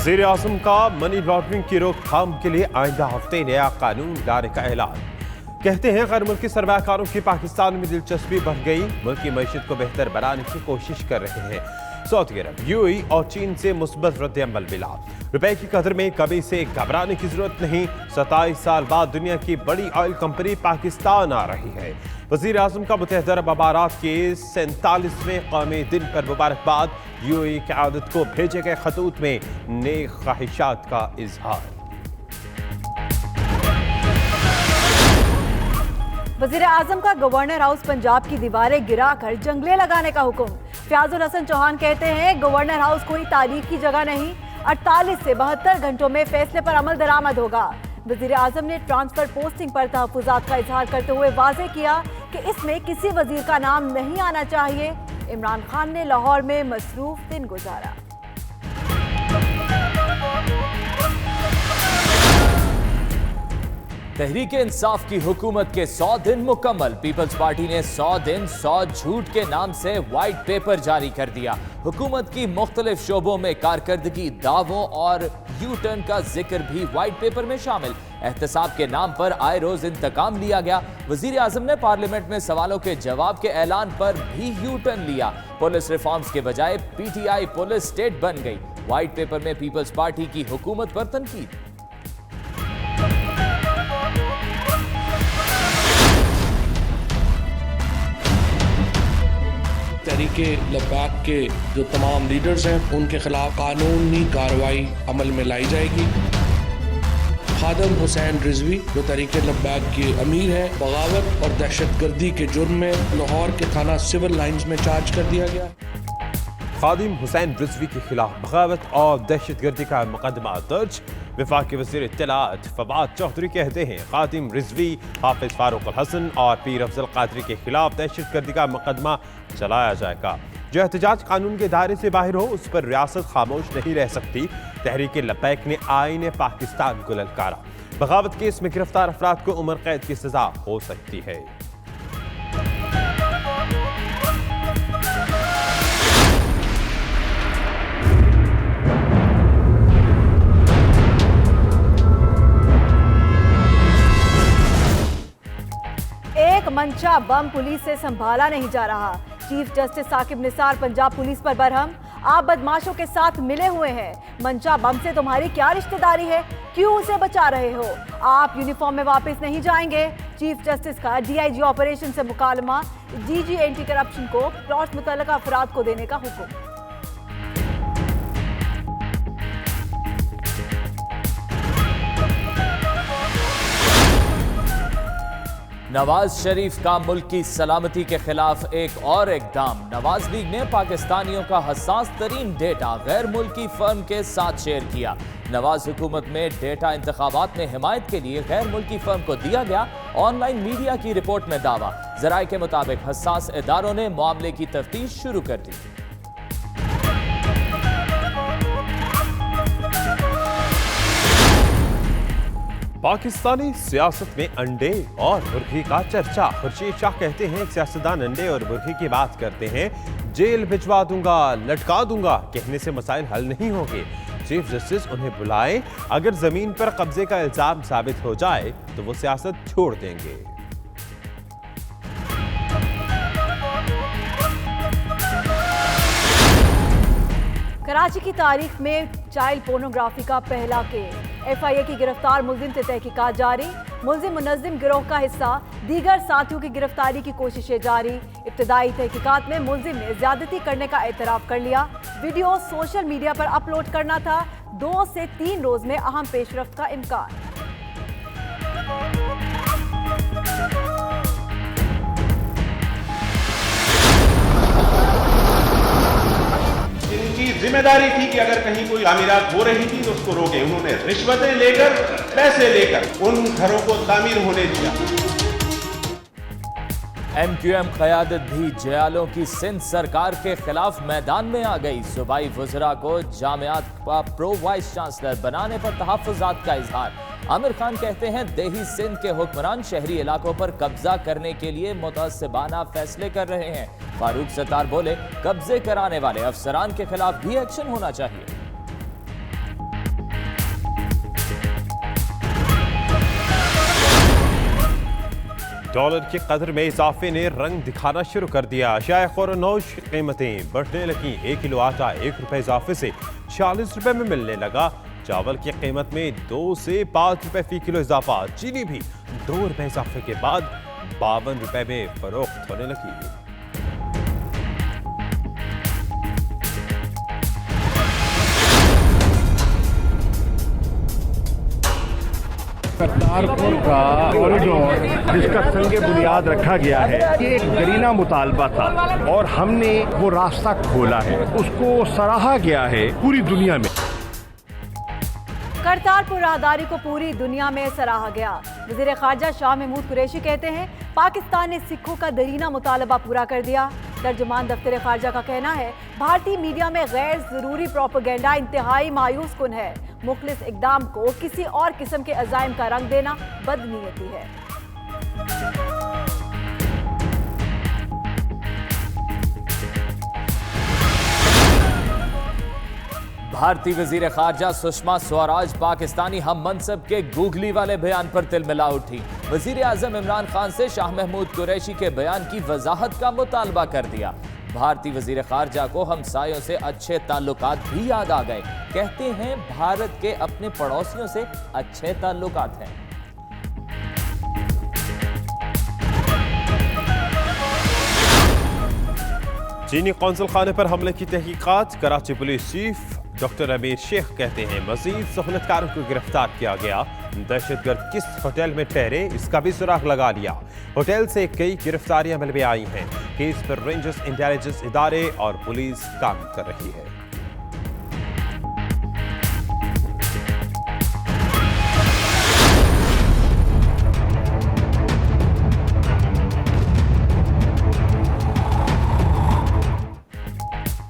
वज़ीर आज़म का money laundering की रोकथाम के लिए आइंदा हफ्ते नया कानून लाने का ऐलान। कहते हैं गैर मुल्की सरमायाकारों की पाकिस्तान में दिलचस्पी बढ़ गई, मुल्की मईशत को बेहतर बनाने की कोशिश कर रहे हैं। सऊदी अरब, यूएई और चीन से मुस्बत रद्द-ए-अमल मिला। रुपए की कदर में कभी से घबराने की जरूरत नहीं। 27 साल बाद दुनिया की बड़ी ऑयल कंपनी पाकिस्तान आ रही है। वज़ीर आज़म का मुत्तहिदा अरब अमारात के 47वें कौमी दिन पर मुबारकबाद। यूएई क़यादत को भेजे गए खतूत में नेक ख्वाहिशात का इजहार। वज़ीर आज़म का गवर्नर हाउस पंजाब की दीवारें गिराकर जंगले लगाने का हुक्म। फयाजुल हसन चौहान कहते हैं गवर्नर हाउस कोई तारीख की जगह नहीं, 48 से 72 घंटों में फैसले पर अमल दरामद होगा। वज़ीर आज़म ने ट्रांसफर पोस्टिंग पर तहफ़्फ़ुज़ात का इजहार करते हुए वाज़ेह किया कि इसमें किसी वज़ीर का नाम नहीं आना चाहिए। इमरान खान ने लाहौर में मसरूफ दिन गुजारा। तहरीक-ए-इंसाफ की हुकूमत के 100 दिन मुकम्मल। पीपल्स पार्टी ने 100 दिन 100 झूठ के नाम से व्हाइट पेपर जारी कर दिया। हुकूमत की मुख्तलिफ शोबों में कारकर्दगी, दावों और यू टर्न का जिक्र भी व्हाइट पेपर में शामिल। एहतसाब के नाम पर आए रोज इंतकाम लिया गया। वजीर आजम ने पार्लियामेंट में सवालों के जवाब के ऐलान पर भी यू टर्न लिया। पुलिस रिफॉर्म्स के बजाय पीटीआई पुलिस स्टेट बन गई। व्हाइट पेपर में पीपल्स पार्टी की हुकूमत पर तनकीद। तहरीके लब्बाक के जो तमाम लीडर्स हैं उनके खिलाफ कानूनी कार्रवाई अमल में लाई जाएगी। खादम हुसैन रिजवी जो तहरीके लब्बाक के अमीर हैं, बगावत और दहशतगर्दी के जुर्म में लाहौर के थाना सिविल लाइंस में चार्ज कर दिया गया। खादिम हुसैन रिजवी के खिलाफ बगावत और दहशतगर्दी का मुकदमा दर्ज। वफाकी वज़ीर इत्तलात फवाद चौधरी कहते हैं खादिम रिजवी, हाफिज फारूक हसन और पीर अफजल कादरी के खिलाफ दहशतगर्दी का मुकदमा चलाया जाएगा। जो एहतजाज कानून के दायरे से बाहर हो उस पर रियासत खामोश नहीं रह सकती। तहरीक लब्बैक ने आईन पाकिस्तान को ललकारा। बगावत केस में गिरफ्तार अफराद को उम्र कैद की सजा हो सकती है। एक मंशा बम पुलिस से संभाला नहीं जा रहा। Chief justice Saqib Nisar Punjab police पर बरहम। आप बदमाशों के साथ मिले हुए हैं, मंशा बम से तुम्हारी क्या रिश्तेदारी है, क्यों उसे बचा रहे हो, आप यूनिफॉर्म में वापस नहीं जाएंगे। चीफ जस्टिस का डीआईजी ऑपरेशन से मुकालमा, डीजी एंटी करप्शन को प्लॉट मुतल्लिका अफराद को देने का हुक्म। नवाज शरीफ का मुल्क की सलामती के खिलाफ एक और इकदाम। नवाज लीग ने पाकिस्तानियों का हसास तरीन डेटा गैर मुल्की फर्म के साथ शेयर किया। नवाज हुकूमत में डेटा इंतखाबात में हिमायत के लिए गैर मुल्की फर्म को दिया गया। ऑनलाइन मीडिया की रिपोर्ट में दावा। जराये के मुताबिक हसास इदारों ने मामले की तफ्तीश शुरू कर दी। पाकिस्तानी सियासत में अंडे और मुर्गी का चर्चा। खुर्शीद शाह कहते हैं एक सियासतदान अंडे और मुर्गी की बात करते हैं, जेल भिजवा दूंगा, लटका दूंगा कहने से मसाइल हल नहीं होंगे। चीफ जस्टिस उन्हें बुलाएं, अगर जमीन पर कब्जे का इल्जाम साबित हो जाए तो वो सियासत छोड़ देंगे। कराची की तारीख में चाइल्ड पोर्नोग्राफी का पहला केस। एफआईए की गिरफ्तार मुलजिम से तहकीकात जारी। मुलजिम मुनज़्ज़िम गिरोह का हिस्सा, दीगर साथियों की गिरफ्तारी की कोशिशें जारी। इब्तदाई तहकीकात में मुलजिम ने ज्यादती करने का एतराफ कर लिया। वीडियो सोशल मीडिया पर अपलोड करना था। 2 से 3 रोज में अहम पेशरफ्त का इम्कान। जिम्मेदारी थी कि अगर कहीं कोई आमीरात हो रही थी तो उसको रोके। उन्होंने रिश्वतें लेकर, पैसे लेकर उन घरों को तामीर होने दिया। एमक्यूएम क़यादत भी जयालों की सिंध सरकार के खिलाफ मैदान में आ गई। सूबाई वज़रा को जामियात का प्रो वाइस चांसलर बनाने पर तहफ़्फ़ुज़ात का इजहार। आमिर खान कहते हैं देही सिंध के हुक्मरान शहरी इलाकों पर कब्जा करने के लिए मुतअस्सिबाना फैसले कर रहे हैं। फारूक सत्तार बोले कब्जे कराने वाले अफसरान के खिलाफ भी एक्शन होना चाहिए। डॉलर की कदर में इजाफे ने रंग दिखाना शुरू कर दिया। अशिया खुरनोश की कीमतें बढ़ने लगी। 1 किलो आटा 1 रुपए इजाफे से 40 रुपए में मिलने लगा। चावल की कीमत में 2 से 5 रुपए फी किलो इजाफा। चीनी भी 2 रुपए इजाफे के बाद 52 रुपए में फरोख्त होने लगी। करतारपुर का कॉरिडोर जिसका संग बुनियाद रखा गया है, ये एक जरीना मुतालबा था और हमने वो रास्ता खोला है, उसको सराहा गया है पूरी दुनिया में। करतारपुर राहदारी को पूरी दुनिया में सराहा गया। वज़ीर ख़ारजा शाह महमूद कुरैशी कहते हैं पाकिस्तान ने सिखों का दरीना मुतालबा पूरा कर दिया। तर्जुमान दफ्तर ख़ारजा का कहना है भारतीय मीडिया में गैर ज़रूरी प्रोपेगेंडा इंतहाई मायूस कुन है। मुखलिस इक़दाम को किसी और किस्म के अज़ाइम का रंग देना बदनीयती है। भारतीय वजीर खारजा सुषमा स्वराज पाकिस्तानी हम मनसब के गूगली वाले बयान पर तिलमिला उठी। वजीर आजम इमरान खान से शाह महमूद कुरैशी के बयान की वजाहत का मुतालबा कर दिया। भारतीय वजीर खारजा को हमसायों से अच्छे ताल्लुकात भी याद आ गए। कहते हैं भारत के अपने पड़ोसियों से अच्छे ताल्लुकात हैं। चीनी कौंसल खाने पर हमले की तहकीकात। कराची पुलिस चीफ डॉक्टर अमीर शेख कहते हैं मजीद सहूलतकारों को गिरफ्तार किया गया। दहशतगर्द किस होटल में ठहरे इसका भी सुराग लगा लिया। होटल से कई गिरफ्तारियां मिल में आई हैं। केस पर रेंजर्स इंटेलिजेंस इदारे और पुलिस काम कर रही है।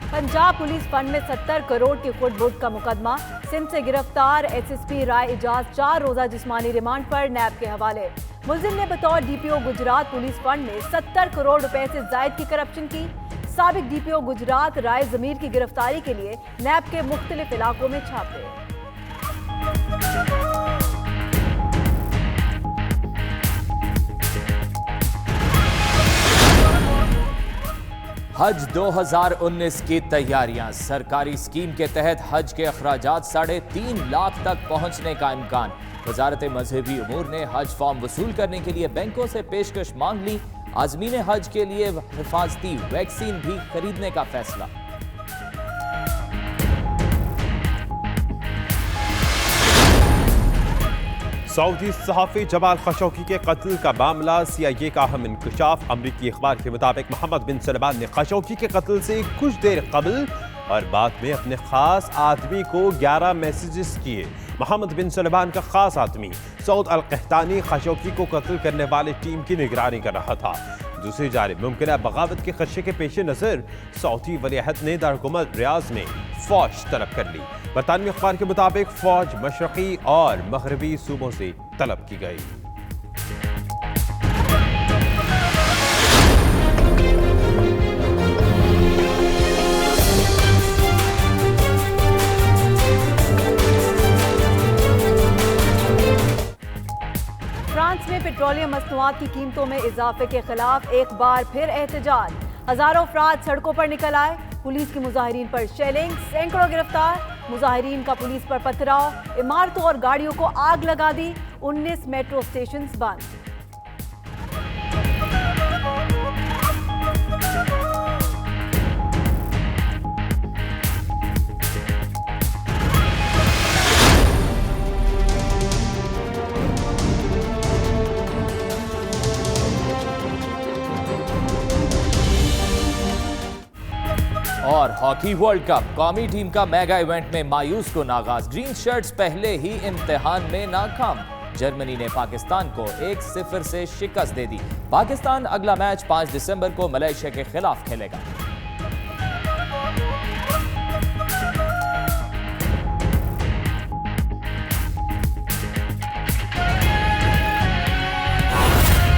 पंजाब पुलिस फंड में 70 करोड़ की खुट-बुट का मुकदमा। सिंध से गिरफ्तार एसएसपी राय इजाज 4 रोजा जिस्मानी रिमांड पर नैब के हवाले। मुलजिम ने बतौर डीपीओ गुजरात पुलिस फंड में 70 करोड़ रुपए से जायद की करप्शन की। साबिक डीपीओ गुजरात राय जमीर की गिरफ्तारी के लिए नैब के मुख्तलिफ इलाकों में छापे। हज 2019 की तैयारियां। सरकारी स्कीम के तहत हज के अखराजात 3.5 लाख तक पहुंचने का इम्कान। वजारत मजहबी उमूर ने हज फॉर्म वसूल करने के लिए बैंकों से पेशकश मांग ली। आज़मीन हज के लिए हिफाजती वैक्सीन भी खरीदने का फैसला। सऊदी सहाफ़ी जमाल खशोगी के कत्ल का मामला। CIA का अहम इंकशाफ। अमरीकी अखबार के मुताबिक मोहम्मद बिन सलमान ने खशोगी के कत्ल से कुछ देर कबल और बाद में अपने खास आदमी को 11 मैसेजेस किए। मोहम्मद बिन सलमान का खास आदमी सऊद अल कहतानी खशोगी को कत्ल करने वाली टीम की निगरानी कर रहा था। दूसरी जानिब मुमकिन बगावत के खदशे के पेश नज़र सऊदी वलीअहद ने दारकुमत रियाज में फौज तलब कर ली। बरतानवी अखबार के मुताबिक फौज मशरकी और मगरबी सूबों से तलब की गई। फ्रांस में पेट्रोलियम मसनूआत की कीमतों में इजाफे के खिलाफ एक बार फिर एहतजाज। हजारों अफराद सड़कों पर निकल आए। पुलिस की मुजाहिरीन पर शेलिंग, सैकड़ों गिरफ्तार। मुजाहिरीन का पुलिस पर पथराव, इमारतों और गाड़ियों को आग लगा दी। 19 मेट्रो स्टेशन बंद। और हॉकी वर्ल्ड कप कौमी टीम का मेगा इवेंट में मायूस कुन आगाज। ग्रीन शर्ट्स पहले ही इम्तिहान में नाकाम। जर्मनी ने पाकिस्तान को 1-0 से शिकस्त दे दी। पाकिस्तान अगला मैच 5 दिसंबर को मलेशिया के खिलाफ खेलेगा।